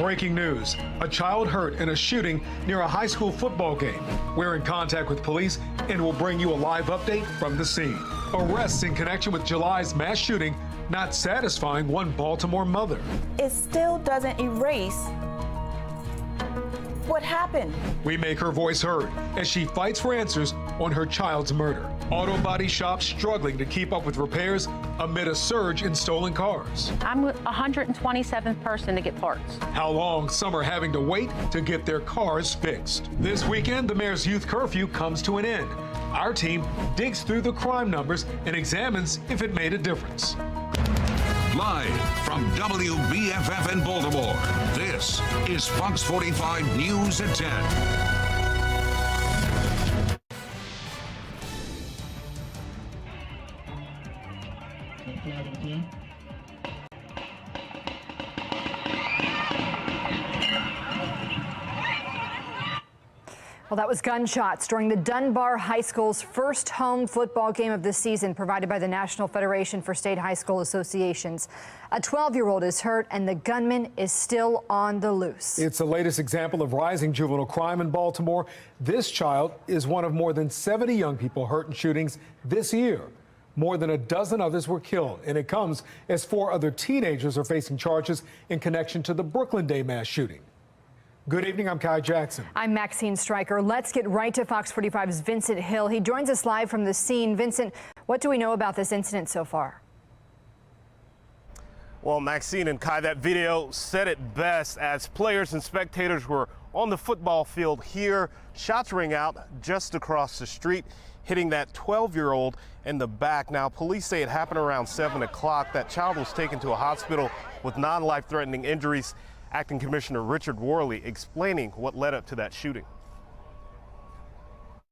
Breaking news. A child hurt in a shooting near a high school football game. We're in contact with police and will bring you a live update from the scene. Arrests in connection with July's mass shooting not satisfying one Baltimore mother. It still doesn't erase what happened. We make her voice heard as she fights for answers on her child's murder. Auto body shops struggling to keep up with repairs amid a surge in stolen cars. I'm 127th person to get parts. How long some are having to wait to get their cars fixed. This weekend, the mayor's youth curfew comes to an end. Our team digs through the crime numbers and examines if it made a difference. Live from WBFF in Baltimore, this is Fox 45 News at 10. Well, that was gunshots during the Dunbar High School's first home football game of the season, provided by the National Federation for State High School Associations. A 12-year-old is hurt and the gunman is still on the loose. It's the latest example of rising juvenile crime in Baltimore. This child is one of more than 70 young people hurt in shootings this year. More than a dozen others were killed, and it comes as 4 other teenagers are facing charges in connection to the Brooklyn Day mass shooting. Good evening, I'm Kai Jackson. I'm Maxine Stryker. Let's get right to Fox 45's Vincent Hill. He joins us live from the scene. Vincent, what do we know about this incident so far? Well, Maxine and Kai, that video said it best. As players and spectators were on the football field here, shots rang out just across the street, hitting that 12-year-old in the back. Now, police say it happened around 7 o'clock. That child was taken to a hospital with non-life-threatening injuries. Acting Commissioner Richard Worley explaining what led up to that shooting.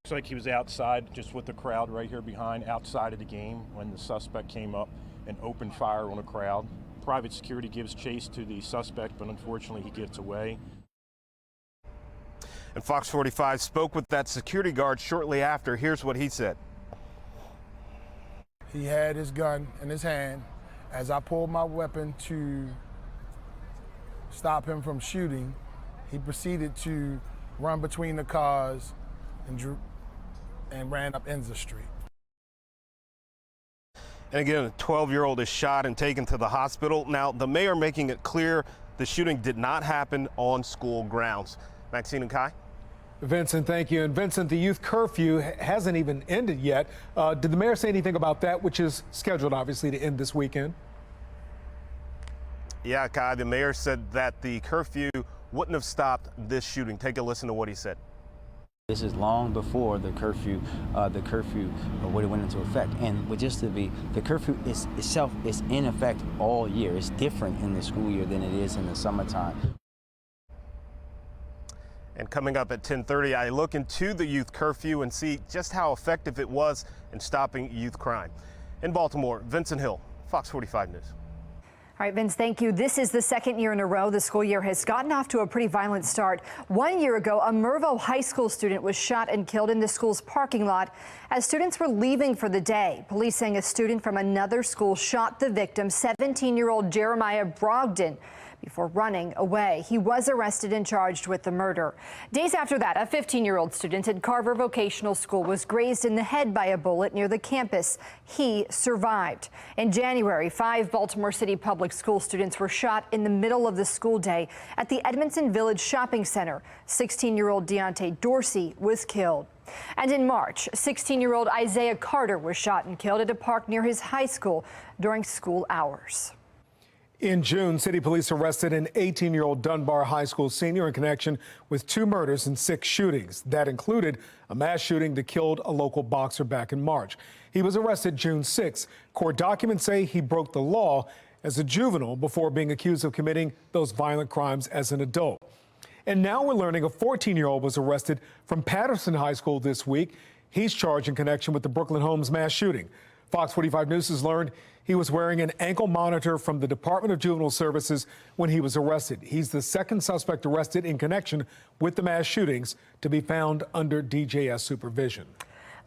Looks like he was outside, just with the crowd right here behind, outside of the game, when the suspect came up and opened fire on a crowd. Private security gives chase to the suspect, but unfortunately he gets away. And Fox 45 spoke with that security guard shortly after. Here's what he said. He had his gun in his hand. As I pulled my weapon to stop him from shooting, he proceeded to run between the cars and ran up Enza Street. And again, a 12-year-old is shot and taken to the hospital. Now, the mayor making it clear the shooting did not happen on school grounds. Maxine and Kai? Vincent, thank you. And Vincent, the youth curfew hasn't even ended yet. Did the mayor say anything about that, which is scheduled, obviously, to end this weekend? Yeah, Kai, the mayor said that the curfew wouldn't have stopped this shooting. Take a listen to what he said. This is long before the curfew would have went into effect. And just to be, the curfew itself is in effect all year. It's different in the school year than it is in the summertime. And coming up at 10:30, I look into the youth curfew and see just how effective it was in stopping youth crime. In Baltimore, Vincent Hill, Fox 45 News. All right, Vince, thank you. This is the second year in a row the school year has gotten off to a pretty violent start. 1 year ago, a Mervo High School student was shot and killed in the school's parking lot as students were leaving for the day. Police saying a student from another school shot the victim, 17-year-old Jeremiah Brogdon, before running away. He was arrested and charged with the murder. Days after that, a 15-year-old student at Carver Vocational School was grazed in the head by a bullet near the campus. He survived. In January, 5 Baltimore City public school students were shot in the middle of the school day at the Edmondson Village Shopping Center. 16-year-old Deontay Dorsey was killed. And in March, 16-year-old Isaiah Carter was shot and killed at a park near his high school during school hours. In June, city police arrested an 18-year-old Dunbar High School senior in connection with 2 murders and 6 shootings. That included a mass shooting that killed a local boxer back in March. He was arrested June 6. Court documents say he broke the law as a juvenile before being accused of committing those violent crimes as an adult. And now we're learning a 14-year-old was arrested from Patterson High School this week. He's charged in connection with the Brooklyn Homes mass shooting. Fox 45 News has learned he was wearing an ankle monitor from the Department of Juvenile Services when he was arrested. He's the second suspect arrested in connection with the mass shootings to be found under DJS supervision.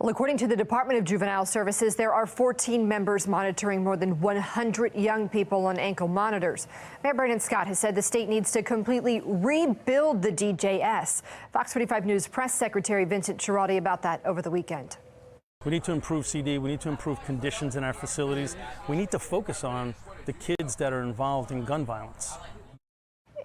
Well, according to the Department of Juvenile Services, there are 14 members monitoring more than 100 young people on ankle monitors. Mayor Brandon Scott has said the state needs to completely rebuild the DJS. Fox 45 News Press Secretary Vincent Giraldi about that over the weekend. We need to improve CD. We need to improve conditions in our facilities. We need to focus on the kids that are involved in gun violence.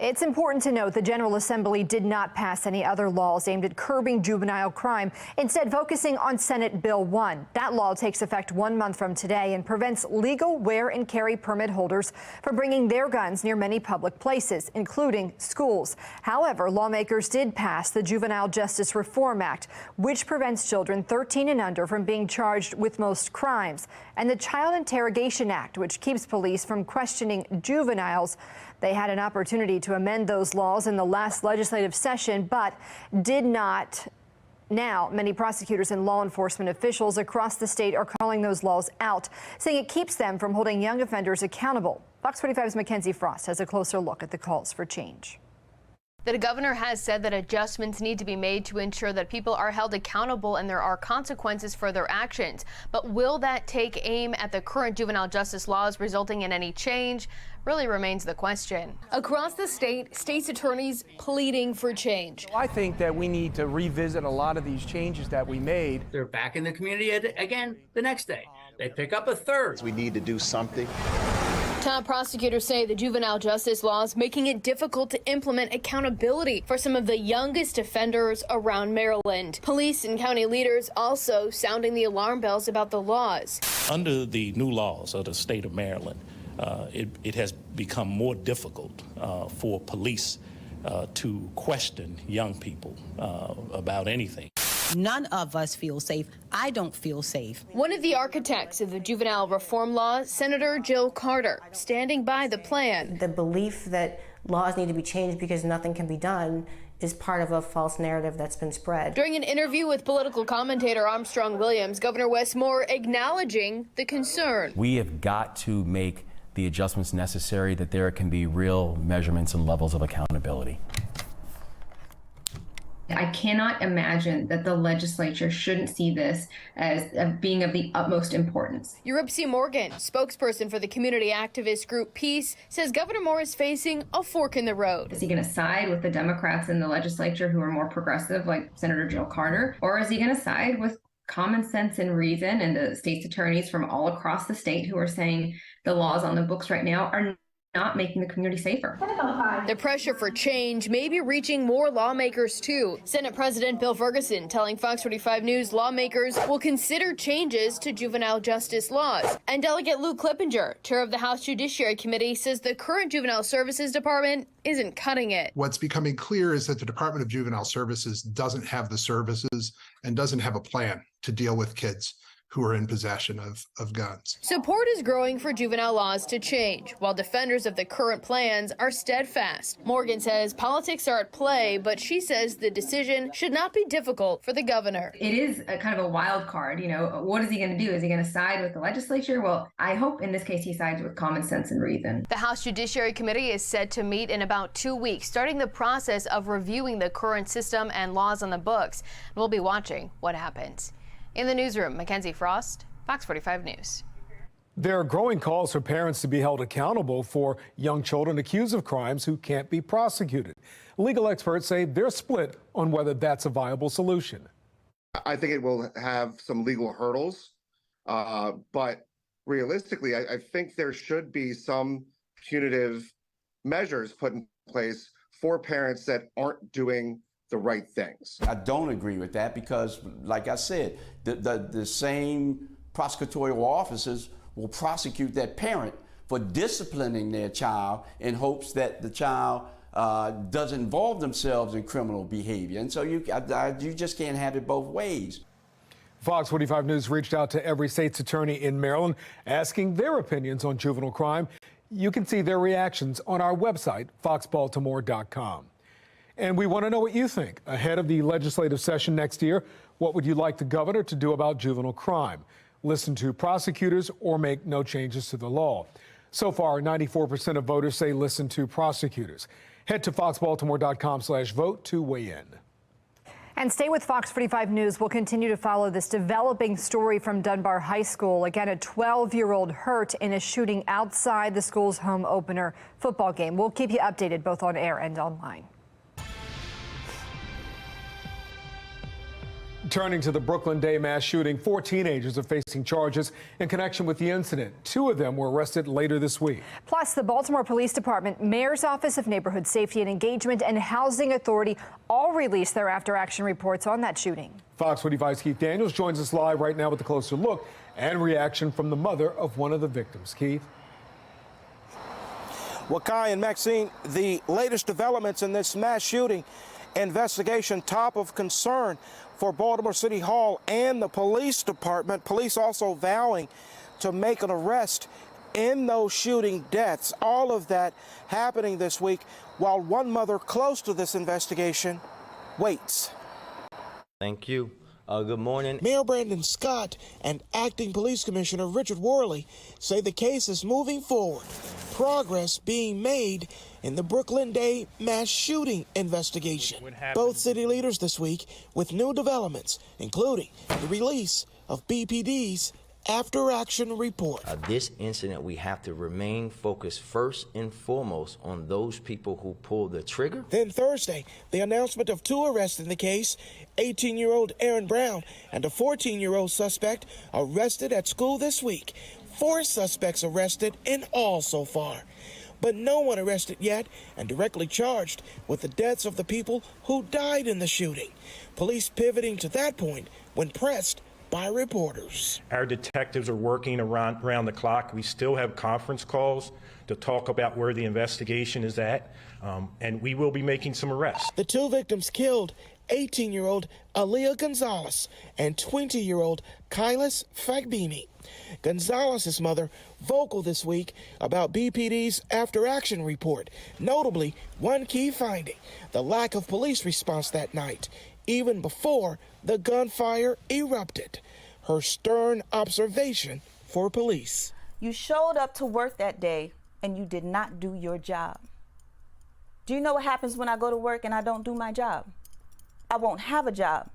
It's important to note the General Assembly did not pass any other laws aimed at curbing juvenile crime, instead focusing on Senate Bill 1. That law takes effect 1 month from today and prevents legal wear and carry permit holders from bringing their guns near many public places, including schools. However, lawmakers did pass the Juvenile Justice Reform Act, which prevents children 13 and under from being charged with most crimes, and the Child Interrogation Act, which keeps police from questioning juveniles. They had an opportunity to amend those laws in the last legislative session, but did not. Now, many prosecutors and law enforcement officials across the state are calling those laws out, saying it keeps them from holding young offenders accountable. Fox 45's Mackenzie Frost has a closer look at the calls for change. The governor has said that adjustments need to be made to ensure that people are held accountable and there are consequences for their actions. But will that take aim at the current juvenile justice laws, resulting in any change? Really remains the question. Across the state, state's attorneys pleading for change. I think that we need to revisit a lot of these changes that we made. They're back in the community again the next day. They pick up a third. We need to do something. Top prosecutors say the juvenile justice laws making it difficult to implement accountability for some of the youngest offenders around Maryland. Police and county leaders also sounding the alarm bells about the laws. Under the new laws of the state of Maryland, it has become more difficult for police to question young people about anything. None of us feel safe. I don't feel safe. One of the architects of the juvenile reform law, Senator Jill Carter, standing by the plan. The belief that laws need to be changed because nothing can be done is part of a false narrative that's been spread. During an interview with political commentator Armstrong Williams, Governor Wes Moore acknowledging the concern. We have got to make the adjustments necessary that there can be real measurements and levels of accountability. I cannot imagine that the legislature shouldn't see this as being of the utmost importance. Euripsy Morgan, spokesperson for the community activist group Peace, says Governor Moore is facing a fork in the road. Is he going to side with the Democrats in the legislature who are more progressive, like Senator Jill Carter, or is he going to side with common sense and reason and the state's attorneys from all across the state who are saying the laws on the books right now are not making the community safer? The pressure for change may be reaching more lawmakers too. Senate President Bill Ferguson telling Fox 45 News lawmakers will consider changes to juvenile justice laws. And Delegate Lou Clippinger, chair of the House Judiciary Committee, says the current Juvenile Services Department isn't cutting it. What's becoming clear is that the Department of Juvenile Services doesn't have the services and doesn't have a plan to deal with kids who are in possession of guns. Support is growing for juvenile laws to change, while defenders of the current plans are steadfast. Morgan says politics are at play, but she says the decision should not be difficult for the governor. It is a kind of a wild card. You know, what is he going to do? Is he going to side with the legislature? Well, I hope in this case he sides with common sense and reason. The House Judiciary Committee is set to meet in about 2 weeks, starting the process of reviewing the current system and laws on the books. We'll be watching what happens. In the newsroom, Mackenzie Frost, Fox 45 News. There are growing calls for parents to be held accountable for young children accused of crimes who can't be prosecuted. Legal experts say they're split on whether that's a viable solution. I think it will have some legal hurdles, but realistically, I think there should be some punitive measures put in place for parents that aren't doing the right things. I don't agree with that because, like I said, the same prosecutorial officers will prosecute that parent for disciplining their child in hopes that the child doesn't involve themselves in criminal behavior. And so you just can't have it both ways. Fox 45 News reached out to every state's attorney in Maryland, asking their opinions on juvenile crime. You can see their reactions on our website, foxbaltimore.com. And we want to know what you think. Ahead of the legislative session next year, what would you like the governor to do about juvenile crime? Listen to prosecutors or make no changes to the law. So far, 94% of voters say listen to prosecutors. Head to foxbaltimore.com/vote to weigh in. And stay with Fox 45 News. We'll continue to follow this developing story from Dunbar High School. Again, a 12-year-old hurt in a shooting outside the school's home opener football game. We'll keep you updated both on air and online. Turning to the Brooklyn Day mass shooting, 4 teenagers are facing charges in connection with the incident. 2 of them were arrested later this week. Plus, the Baltimore Police Department, Mayor's Office of Neighborhood Safety and Engagement, and Housing Authority all released their after-action reports on that shooting. Fox 45's Keith Daniels joins us live right now with a closer look and reaction from the mother of one of the victims. Keith? Well, Kai and Maxine, the latest developments in this mass shooting investigation top of concern for Baltimore City Hall and the police department. Police also vowing to make an arrest in those shooting deaths. All of that happening this week while one mother close to this investigation waits. Thank you. Good morning. Mayor Brandon Scott and Acting Police Commissioner Richard Worley say the case is moving forward. Progress being made in the Brooklyn Day mass shooting investigation. Both city leaders this week with new developments, including the release of BPD's after-action report. This incident, we have to remain focused first and foremost on those people who pulled the trigger. Then Thursday, the announcement of 2 arrests in the case, 18-year-old Aaron Brown and a 14-year-old suspect arrested at school this week. 4 suspects arrested in all so far, but no one arrested yet and directly charged with the deaths of the people who died in the shooting. Police pivoting to that point when pressed by reporters. Our detectives are working around the clock. We still have conference calls to talk about where the investigation is at, and we will be making some arrests. The 2 victims killed, 18-year-old Aaliyah Gonzalez and 20-year-old Kylis Fagbini. Gonzalez's mother vocal this week about BPD's after-action report. Notably, one key finding, the lack of police response that night, even before the gunfire erupted. Her stern observation for police. You showed up to work that day and you did not do your job. Do you know what happens when I go to work and I don't do my job? I won't have a job.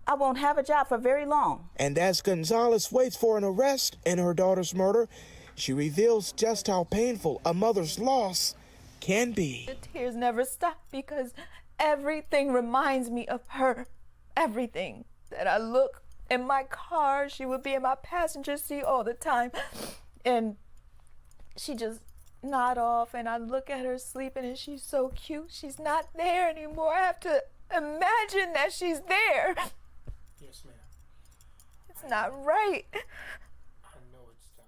I won't have a job for very long. And as Gonzalez waits for an arrest in her daughter's murder, she reveals just how painful a mother's loss can be. The tears never stop because everything reminds me of her. Everything. That I look in my car, she would be in my passenger seat all the time, and she just nod off, and I look at her sleeping, and she's so cute. She's not there anymore. I have to imagine that she's there. Yes, ma'am. It's not right. I know it's tough.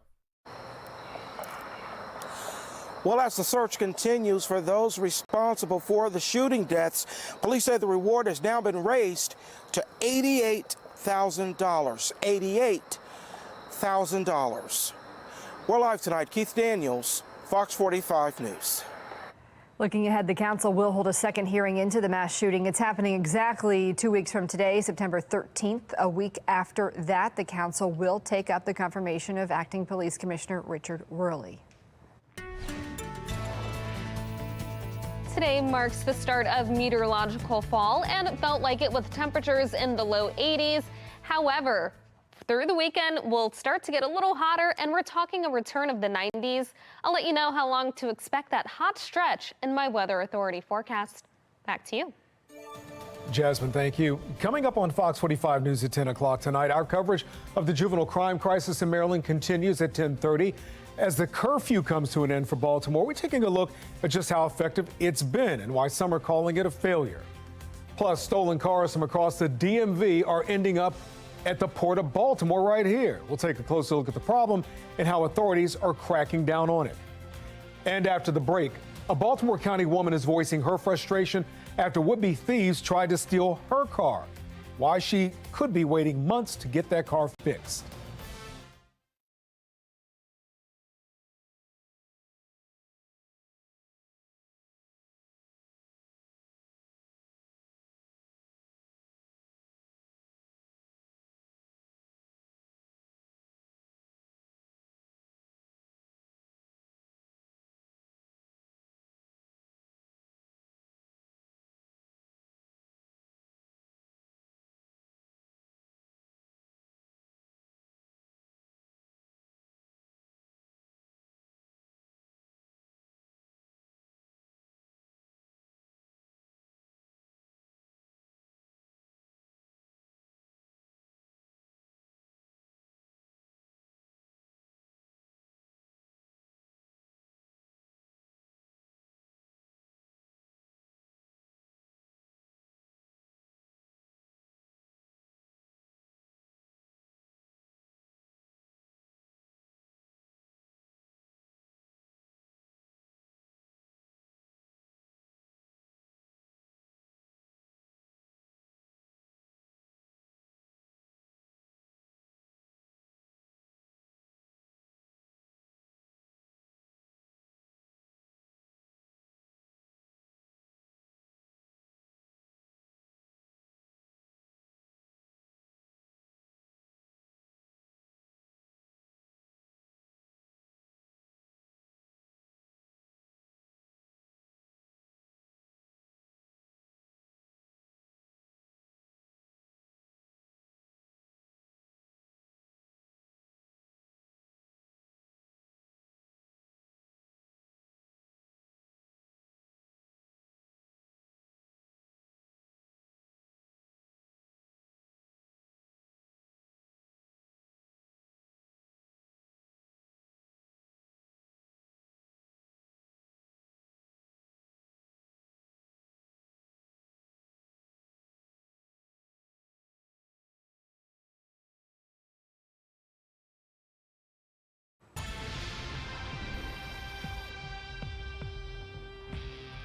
Well, as the search continues for those responsible for the shooting deaths, police say the reward has now been raised to $88,000. $88,000. We're live tonight. Keith Daniels, Fox 45 News. Looking ahead, the council will hold a second hearing into the mass shooting. It's happening exactly 2 weeks from today, September 13th. A week after that, the council will take up the confirmation of Acting Police Commissioner Richard Worley. Today marks the start of meteorological fall, and it felt like it with temperatures in the low 80s. However, through the weekend, we'll start to get a little hotter, and we're talking a return of the 90s. I'll let you know how long to expect that hot stretch in my Weather Authority forecast. Back to you. Jasmine, thank you. Coming up on Fox 45 News at 10 o'clock tonight, our coverage of the juvenile crime crisis in Maryland continues at 10:30. As the curfew comes to an end for Baltimore, we're taking a look at just how effective it's been and why some are calling it a failure. Plus, stolen cars from across the DMV are ending up at the Port of Baltimore right here. We'll take a closer look at the problem and how authorities are cracking down on it. And after the break, a Baltimore County woman is voicing her frustration after would-be thieves tried to steal her car. Why she could be waiting months to get that car fixed.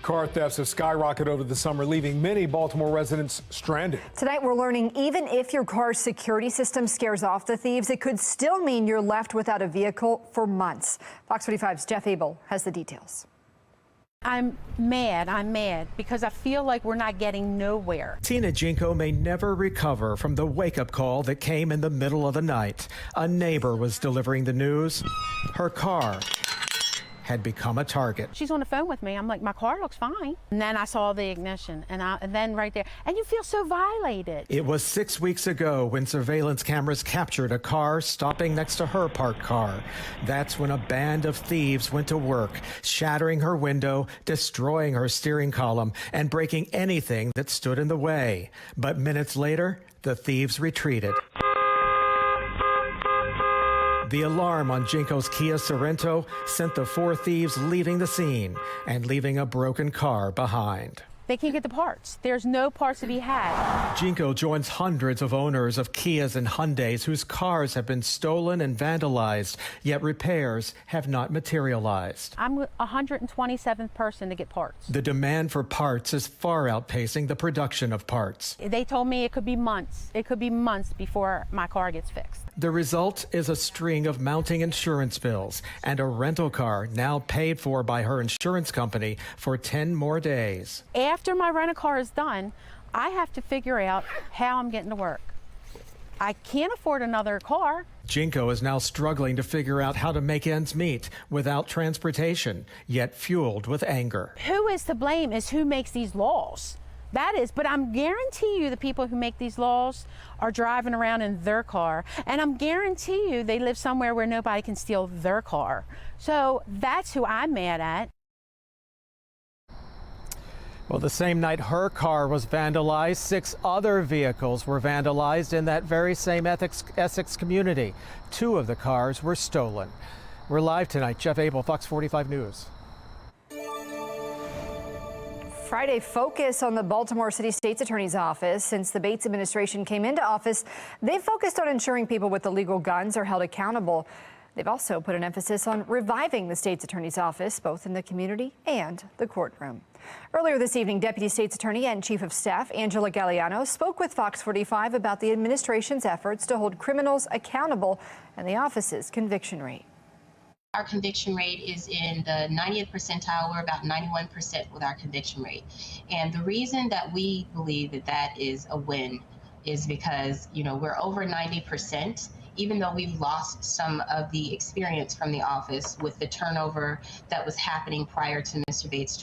Car thefts have skyrocketed over the summer, leaving many Baltimore residents stranded. Tonight, we're learning even if your car's security system scares off the thieves, it could still mean you're left without a vehicle for months. Fox 45's Jeff Abel has the details. I'm mad because I feel like we're not getting nowhere. Tina Jinko may never recover from the wake-up call that came in the middle of the night. A neighbor was delivering the news. Her car had become a target. She's on the phone with me. I'm like, my car looks fine. And then I saw the ignition, and then right there, and you feel so violated. It was 6 weeks ago when surveillance cameras captured a car stopping next to her parked car. That's when a band of thieves went to work, shattering her window, destroying her steering column, and breaking anything that stood in the way. But minutes later, the thieves retreated. The alarm on Jinko's Kia Sorento sent the four thieves leaving the scene and leaving a broken car behind. They can't get the parts. There's no parts to be had. Jinko joins hundreds of owners of Kias and Hyundais whose cars have been stolen and vandalized, yet repairs have not materialized. I'm 127th person to get parts. The demand for parts is far outpacing the production of parts. They told me it could be months. It could be months before my car gets fixed. The result is a string of mounting insurance bills and a rental car now paid for by her insurance company for 10 more days. After my rent-a-car is done, I have to figure out how I'm getting to work. I can't afford another car. Jinko is now struggling to figure out how to make ends meet without transportation, yet fueled with anger. Who is to blame is who makes these laws. That is, but I'm guarantee you the people who make these laws are driving around in their car, and I'm guarantee you they live somewhere where nobody can steal their car. So that's who I'm mad at. Well, the same night her car was vandalized, 6 other vehicles were vandalized in that very same Essex community. 2 of the cars were stolen. We're live tonight. Jeff Abel, Fox 45 News. Friday focus on the Baltimore City State's Attorney's Office. Since the Bates administration came into office, they've focused on ensuring people with illegal guns are held accountable. They've also put an emphasis on reviving the state's attorney's office, both in the community and the courtroom. Earlier this evening, Deputy State's Attorney and Chief of Staff Angela Galliano spoke with Fox 45 about the administration's efforts to hold criminals accountable and the office's conviction rate. Our conviction rate is in the 90th percentile. We're about 91% with our conviction rate. And the reason that we believe that that is a win is because, we're over 90%. Even though we've lost some of the experience from the office with the turnover that was happening prior to Mr. Bates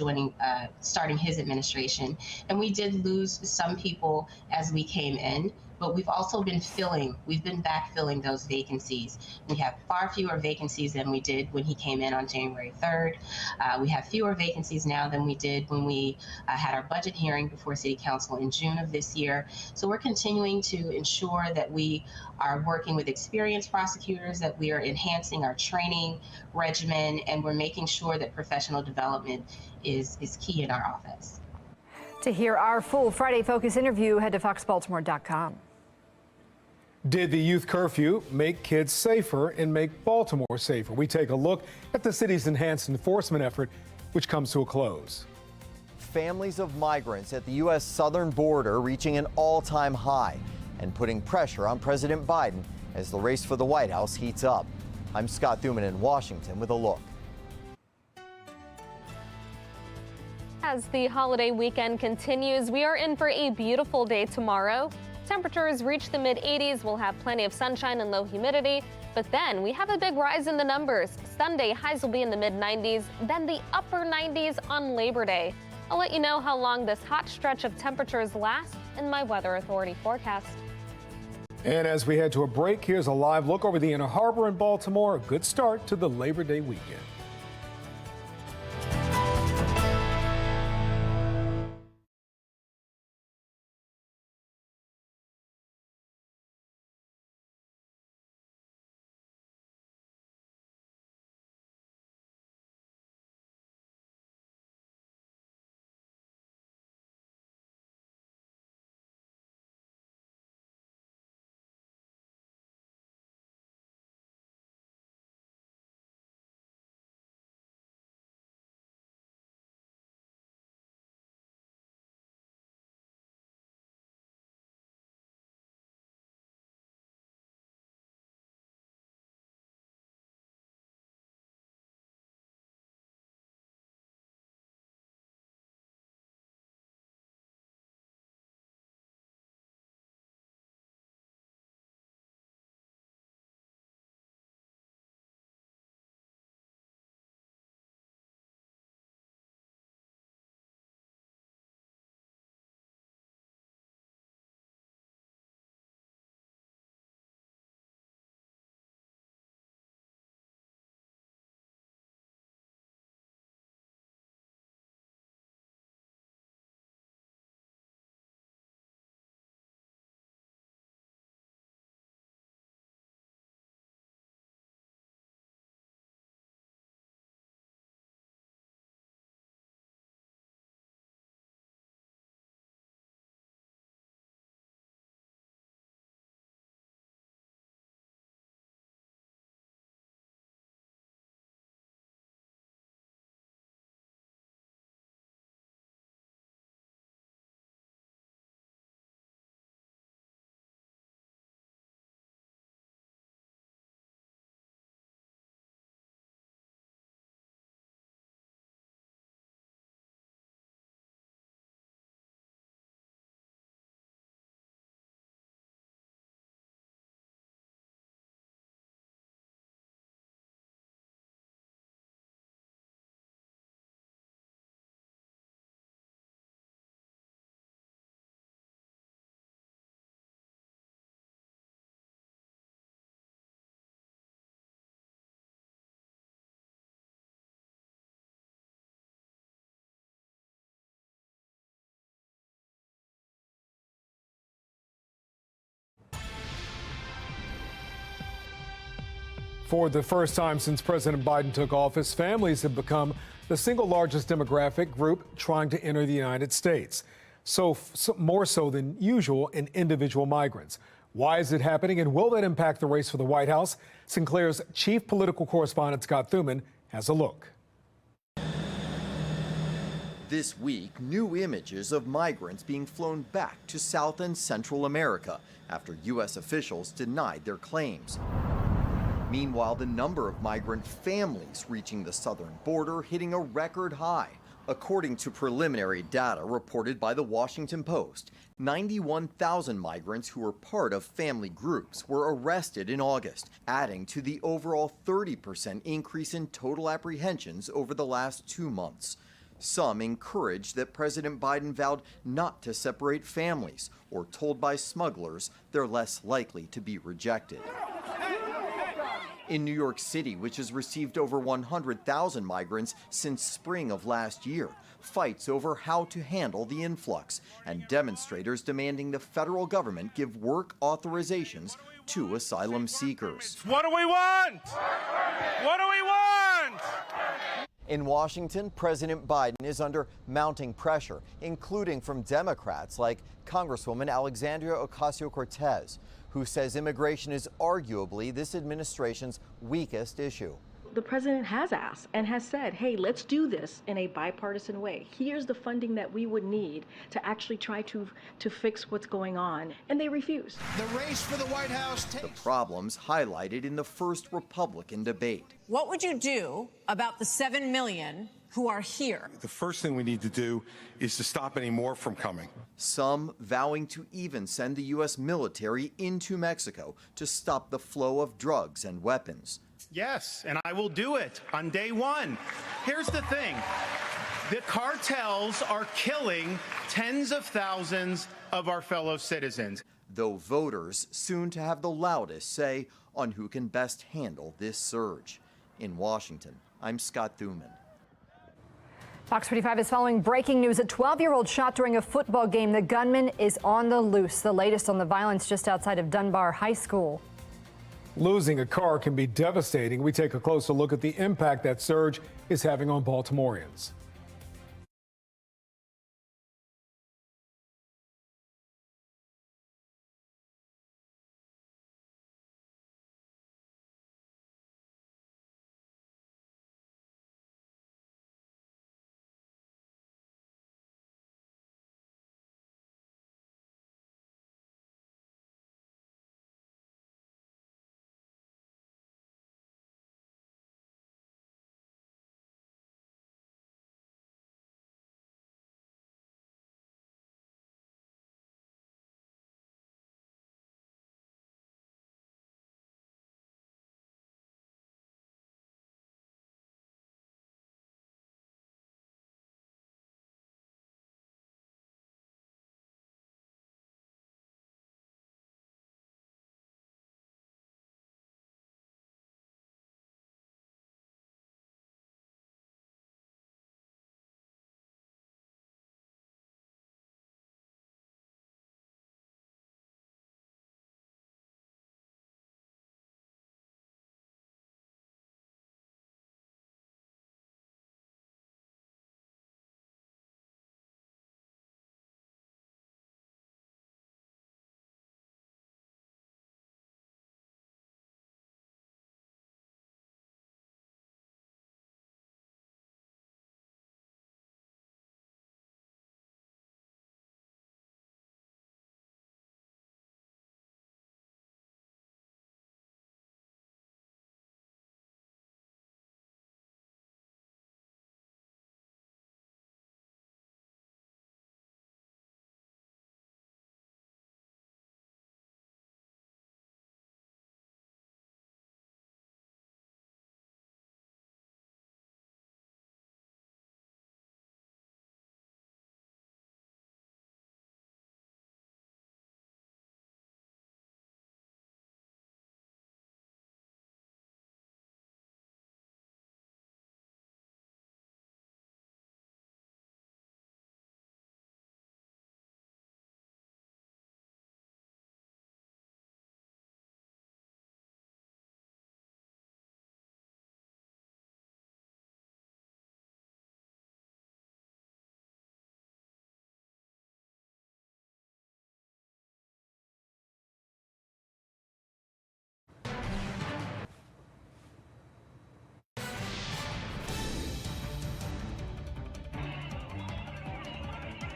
starting his administration. And we did lose some people as we came in, but we've also been backfilling those vacancies. We have far fewer vacancies than we did when he came in on January 3rd. We have fewer vacancies now than we did when we had our budget hearing before City Council in June of this year. So we're continuing to ensure that we are working with experienced prosecutors, that we are enhancing our training regimen, and we're making sure that professional development is key in our office. To hear our full Friday Focus interview, head to foxbaltimore.com. Did the youth curfew make kids safer and make Baltimore safer? We take a look at the city's enhanced enforcement effort, which comes to a close. Families of migrants at the U.S. southern border reaching an all-time high and putting pressure on President Biden as the race for the White House heats up. I'm Scott Thuman in Washington with a look. As the holiday weekend continues, we are in for a beautiful day tomorrow. Temperatures reach the mid-80s. We'll have plenty of sunshine and low humidity, but then we have a big rise in the numbers. Sunday, highs will be in the mid-90s, then the upper 90s on Labor Day. I'll let you know how long this hot stretch of temperatures lasts in my Weather Authority forecast. And as we head to a break, here's a live look over the Inner Harbor in Baltimore. A good start to the Labor Day weekend. For the first time since President Biden took office, families have become the single largest demographic group trying to enter the United States. So more so than usual in individual migrants. Why is it happening, and will that impact the race for the White House? Sinclair's chief political correspondent Scott Thuman has a look. This week, new images of migrants being flown back to South and Central America after U.S. officials denied their claims. Meanwhile, the number of migrant families reaching the southern border hitting a record high. According to preliminary data reported by the Washington Post, 91,000 migrants who were part of family groups were arrested in August, adding to the overall 30% increase in total apprehensions over the last 2 months. Some encouraged that President Biden vowed not to separate families, or told by smugglers they're less likely to be rejected. In New York City, which has received over 100,000 migrants since spring of last year, fights over how to handle the influx, and demonstrators demanding the federal government give work authorizations to asylum seekers. What do we want? What do we want? In Washington, President Biden is under mounting pressure, including from Democrats like Congresswoman Alexandria Ocasio-Cortez, who says immigration is arguably this administration's weakest issue. The president has asked and has said, hey, let's do this in a bipartisan way. Here's the funding that we would need to actually try to fix what's going on. And they refuse. The race for the White House The problems highlighted in the first Republican debate. What would you do about the 7 million who are here? The first thing we need to do is to stop any more from coming. Some vowing to even send the U.S. military into Mexico to stop the flow of drugs and weapons. Yes, and I will do it on day one. Here's the thing. The cartels are killing tens of thousands of our fellow citizens. Though voters soon to have the loudest say on who can best handle this surge. In Washington, I'm Scott Thuman. Fox 45 is following breaking news. A 12-year-old shot during a football game. The gunman is on the loose. The latest on the violence just outside of Dunbar High School. Losing a car can be devastating. We take a closer look at the impact that surge is having on Baltimoreans.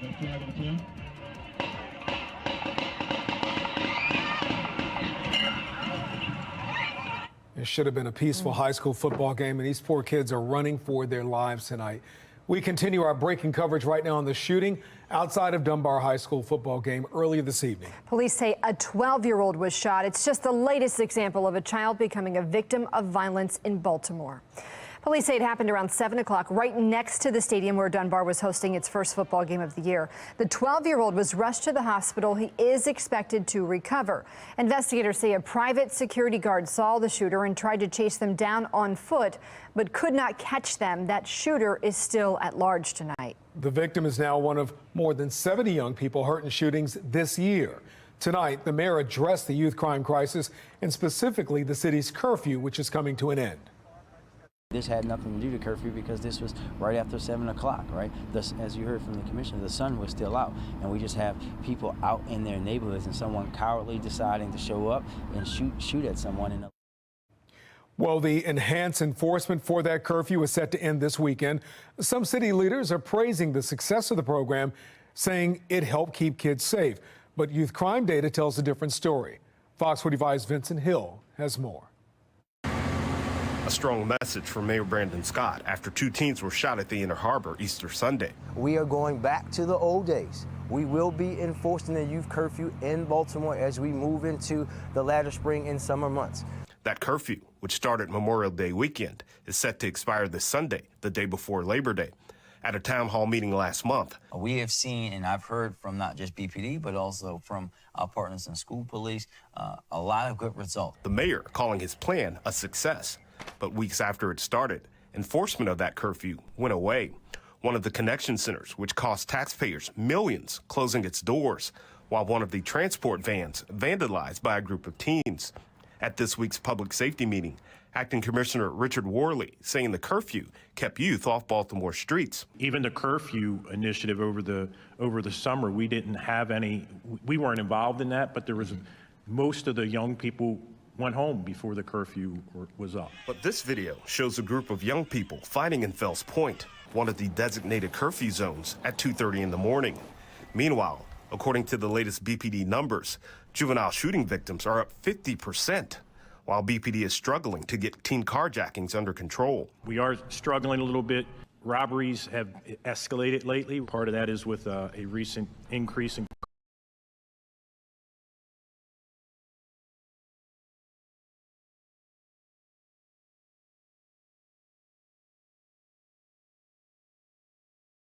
It should have been a peaceful high school football game, and these poor kids are running for their lives tonight. We continue our breaking coverage right now on the shooting outside of Dunbar High School football game earlier this evening. Police say a 12-year-old was shot. It's just the latest example of a child becoming a victim of violence in Baltimore. Police say it happened around 7 o'clock right next to the stadium where Dunbar was hosting its first football game of the year. The 12-year-old was rushed to the hospital. He is expected to recover. Investigators say a private security guard saw the shooter and tried to chase them down on foot, but could not catch them. That shooter is still at large tonight. The victim is now one of more than 70 young people hurt in shootings this year. Tonight, the mayor addressed the youth crime crisis and specifically the city's curfew, which is coming to an end. This had nothing to do with curfew because this was right after 7 o'clock, right? As you heard from the commissioner, the sun was still out, and we just have people out in their neighborhoods and someone cowardly deciding to show up and shoot at someone. Well, the enhanced enforcement for that curfew is set to end this weekend. Some city leaders are praising the success of the program, saying it helped keep kids safe. But youth crime data tells a different story. Fox 45's Vincent Hill has more. A strong message from Mayor Brandon Scott after 2 teens were shot at the Inner Harbor Easter Sunday. We are going back to the old days. We will be enforcing the youth curfew in Baltimore as we move into the latter spring and summer months. That curfew, which started Memorial Day weekend, is set to expire this Sunday, the day before Labor Day. At a town hall meeting last month, we have seen, and I've heard from not just BPD, but also from our partners in school police, a lot of good results. The mayor calling his plan a success. But weeks after it started, enforcement of that curfew went away. One of the connection centers, which cost taxpayers millions, closing its doors, while one of the transport vans vandalized by a group of teens. At this week's public safety meeting, Acting Commissioner Richard Worley saying the curfew kept youth off Baltimore streets. Even the curfew initiative over the summer, we didn't have any, we weren't involved in that, but there was most of the young people went home before the curfew was up. But this video shows a group of young people fighting in Fells Point, one of the designated curfew zones, at 2:30 in the morning. Meanwhile, according to the latest BPD numbers, juvenile shooting victims are up 50%, while BPD is struggling to get teen carjackings under control. We are struggling a little bit. Robberies have escalated lately. Part of that is with a recent increase in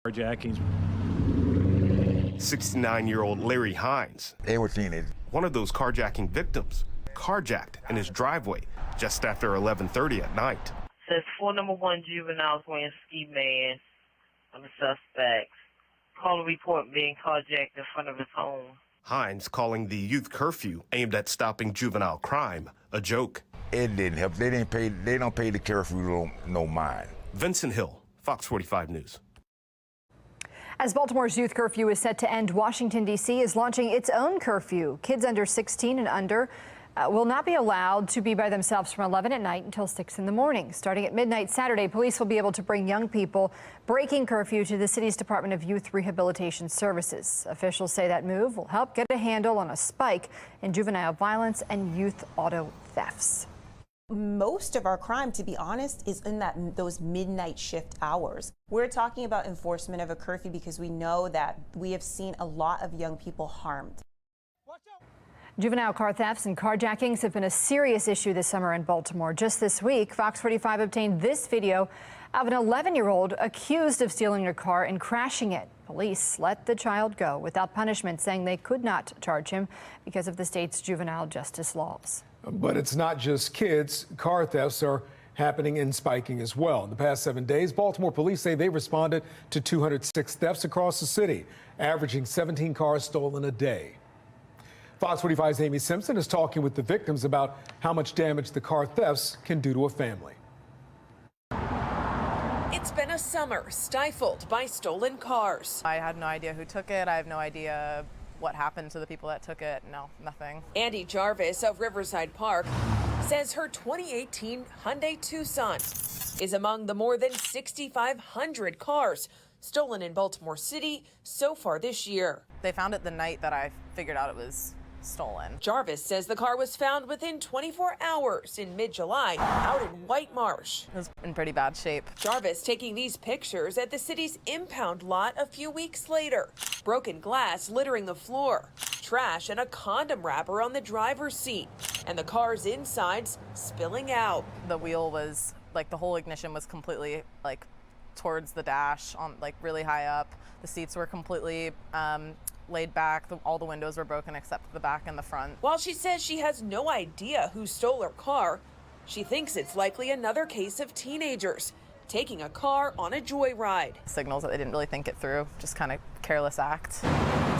carjackings. 69-year-old Larry Hines, one of those carjacking victims, carjacked in his driveway just after 11:30 at night. Says 4 number 1 juveniles wearing ski masks of the suspects. Call a report being carjacked in front of his home. Hines calling the youth curfew aimed at stopping juvenile crime a joke. It didn't help. They don't pay the curfew no mind. Vincent Hill, Fox 45 News. As Baltimore's youth curfew is set to end, Washington, D.C. is launching its own curfew. Kids under 16 and under will not be allowed to be by themselves from 11 at night until 6 in the morning. Starting at midnight Saturday, police will be able to bring young people breaking curfew to the city's Department of Youth Rehabilitation Services. Officials say that move will help get a handle on a spike in juvenile violence and youth auto thefts. Most of our crime, to be honest, is in those midnight shift hours. We're talking about enforcement of a curfew because we know that we have seen a lot of young people harmed. Juvenile car thefts and carjackings have been a serious issue this summer in Baltimore. Just this week, Fox 45 obtained this video of an 11-year-old accused of stealing a car and crashing it. Police let the child go without punishment, saying they could not charge him because of the state's juvenile justice laws. But it's not just kids. Car thefts are happening and spiking as well. In the past 7 days, Baltimore police say they responded to 206 thefts across the city, averaging 17 cars stolen a day. Fox 45's Amy Simpson is talking with the victims about how much damage the car thefts can do to a family. It's been a summer stifled by stolen cars. I had no idea who took it. I have no idea what happened to the people that took it. No, nothing. Andy Jarvis of Riverside Park says her 2018 Hyundai Tucson is among the more than 6,500 cars stolen in Baltimore City so far this year. They found it the night that I figured out it was stolen. Jarvis says the car was found within 24 hours in mid-July out in White Marsh. It was in pretty bad shape. Jarvis taking these pictures at the city's impound lot a few weeks later. Broken glass littering the floor, trash and a condom wrapper on the driver's seat, and the car's insides spilling out. The wheel was, like, the whole ignition was completely, like, towards the dash, on, like, really high up. The seats were completely laid back. All the windows were broken except the back and the front. While she says she has no idea who stole her car, she thinks it's likely another case of teenagers taking a car on a joyride. Signals that they didn't really think it through, just kind of careless act.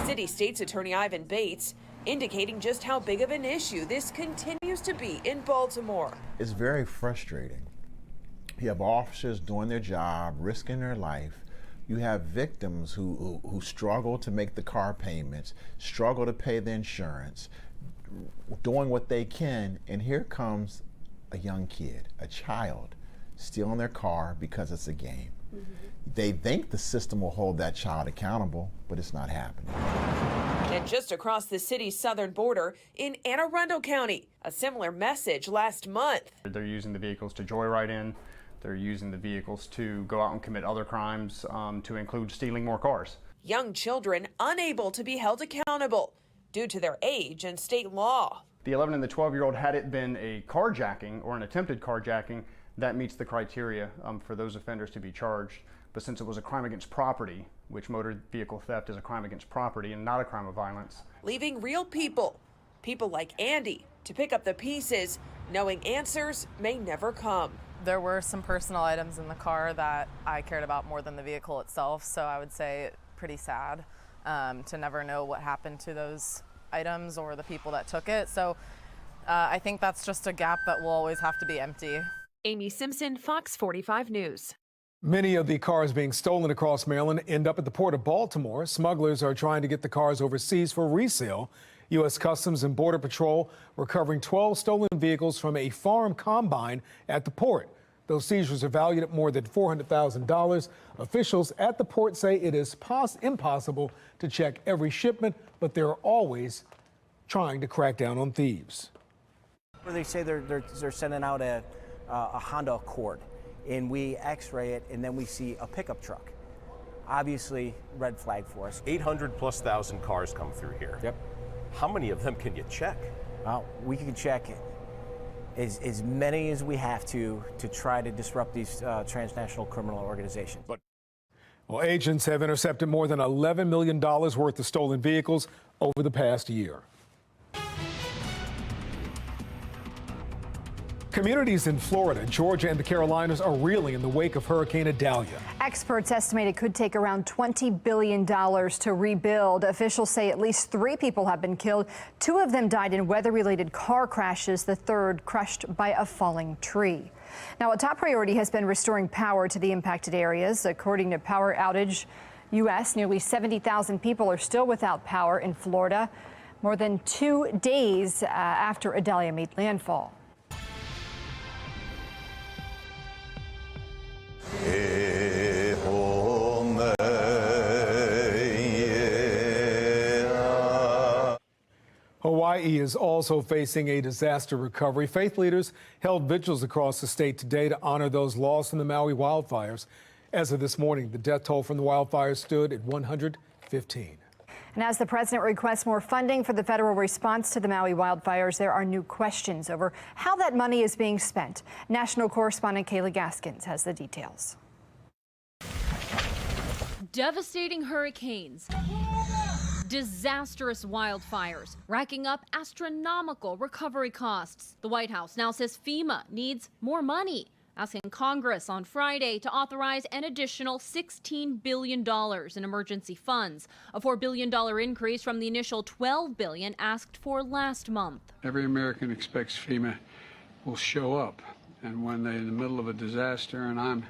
City State's Attorney Ivan Bates indicating just how big of an issue this continues to be in Baltimore. It's very frustrating. You have officers doing their job, risking their life. You have victims who struggle to make the car payments, struggle to pay the insurance, doing what they can, and here comes a young kid, a child, stealing their car because it's a game. They think the system will hold that child accountable, but it's not happening. And just across the city's southern border in Anne Arundel County, a similar message last month. They're using the vehicles to joyride in. They're using the vehicles to go out and commit other crimes, to include stealing more cars. Young children unable to be held accountable due to their age and state law. The 11 and the 12-year-old, had it been a carjacking or an attempted carjacking, that meets the criteria for those offenders to be charged. But since it was a crime against property, which motor vehicle theft is a crime against property and not a crime of violence. Leaving real people like Andy, to pick up the pieces, knowing answers may never come. There were some personal items in the car that I cared about more than the vehicle itself, so I would say pretty sad to never know what happened to those items or the people that took it. So I think that's just a gap that will always have to be empty. Amy Simpson, Fox 45 News. Many of the cars being stolen across Maryland end up at the Port of Baltimore. Smugglers are trying to get the cars overseas for resale. U.S. Customs and Border Patrol recovering 12 stolen vehicles from a farm combine at the port. Those seizures are valued at more than $400,000. Officials at the port say it is impossible to check every shipment, but they're always trying to crack down on thieves. They say they're sending out a Honda Accord, and we x-ray it, and then we see a pickup truck. Obviously, red flag for us. 800,000+ cars come through here. Yep. How many of them can you check? We can check as many as we have to try to disrupt these transnational criminal organizations. Well, agents have intercepted more than $11 million worth of stolen vehicles over the past year. Communities in Florida, Georgia, and the Carolinas are reeling in the wake of Hurricane Idalia. Experts estimate it could take around $20 billion to rebuild. Officials say at least 3 people have been killed. 2 of them died in weather-related car crashes, the third crushed by a falling tree. Now, a top priority has been restoring power to the impacted areas. According to Power Outage US, nearly 70,000 people are still without power in Florida, more than 2 days after Idalia made landfall. Hawaii is also facing a disaster recovery. Faith leaders held vigils across the state today to honor those lost in the Maui wildfires. As of this morning, the death toll from the wildfires stood at 115. And as the president requests more funding for the federal response to the Maui wildfires, there are new questions over how that money is being spent. National correspondent Kayla Gaskins has the details. Devastating hurricanes, disastrous wildfires, racking up astronomical recovery costs. The White House now says FEMA needs more money, asking Congress on Friday to authorize an additional $16 billion in emergency funds, a $4 billion increase from the initial $12 billion asked for last month. Every American expects FEMA will show up, and when they're in the middle of a disaster, and I'm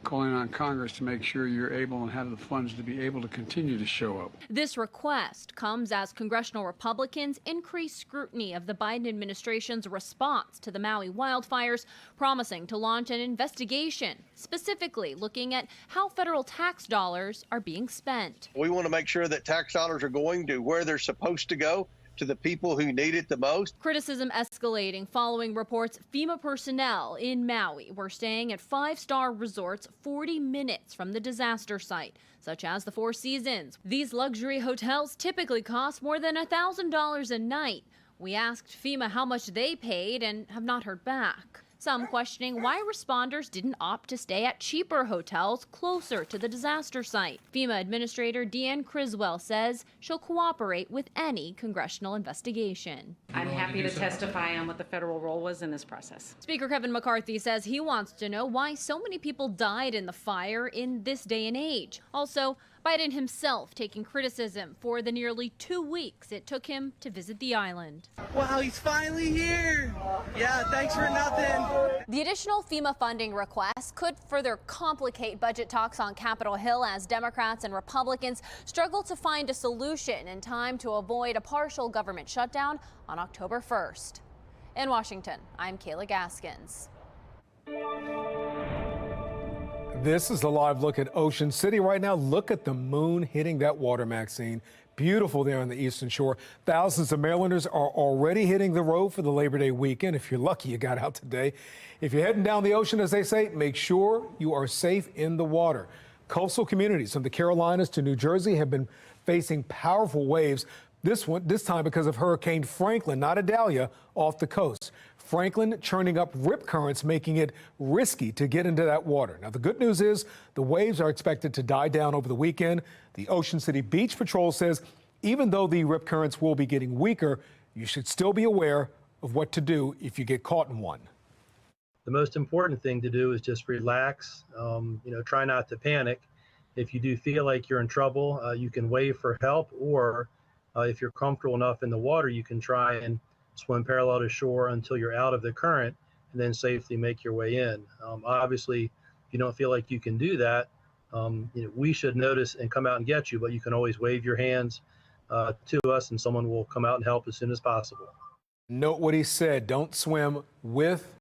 calling on Congress to make sure you're able and have the funds to be able to continue to show up. This request comes as congressional Republicans increase scrutiny of the Biden administration's response to the Maui wildfires, promising to launch an investigation, specifically looking at how federal tax dollars are being spent. We want to make sure that tax dollars are going to where they're supposed to go, to the people who need it the most. Criticism escalating following reports FEMA personnel in Maui were staying at five-star resorts 40 minutes from the disaster site, such as the Four Seasons. These luxury hotels typically cost more than $1,000 a night. We asked FEMA how much they paid and have not heard back. Some questioning why responders didn't opt to stay at cheaper hotels closer to the disaster site. FEMA Administrator Deanne Criswell says she'll cooperate with any congressional investigation. I'm happy to testify on what the federal role was in this process. Speaker Kevin McCarthy says he wants to know why so many people died in the fire in this day and age. Also, Biden himself taking criticism for the nearly 2 weeks it took him to visit the island. Wow, he's finally here. Yeah, thanks for nothing. The additional FEMA funding request could further complicate budget talks on Capitol Hill as Democrats and Republicans struggle to find a solution in time to avoid a partial government shutdown on October 1st. In Washington, I'm Kayla Gaskins. This is a live look at Ocean City right now. Look at the moon hitting that water, Maxine. Beautiful there on the Eastern Shore. Thousands of Marylanders are already hitting the road for the Labor Day weekend. If you're lucky, you got out today. If you're heading down the ocean, as they say, make sure you are safe in the water. Coastal communities from the Carolinas to New Jersey have been facing powerful waves. This time because of Hurricane Franklin, not Idalia, off the coast. Franklin churning up rip currents, making it risky to get into that water. Now, the good news is the waves are expected to die down over the weekend. The Ocean City Beach Patrol says even though the rip currents will be getting weaker, you should still be aware of what to do if you get caught in one. The most important thing to do is just relax, try not to panic. If you do feel like you're in trouble, you can wave for help, or if you're comfortable enough in the water, you can try and swim parallel to shore until you're out of the current and then safely make your way in. Obviously, if you don't feel like you can do that, we should notice and come out and get you, but you can always wave your hands to us and someone will come out and help as soon as possible. Note what he said. Don't swim with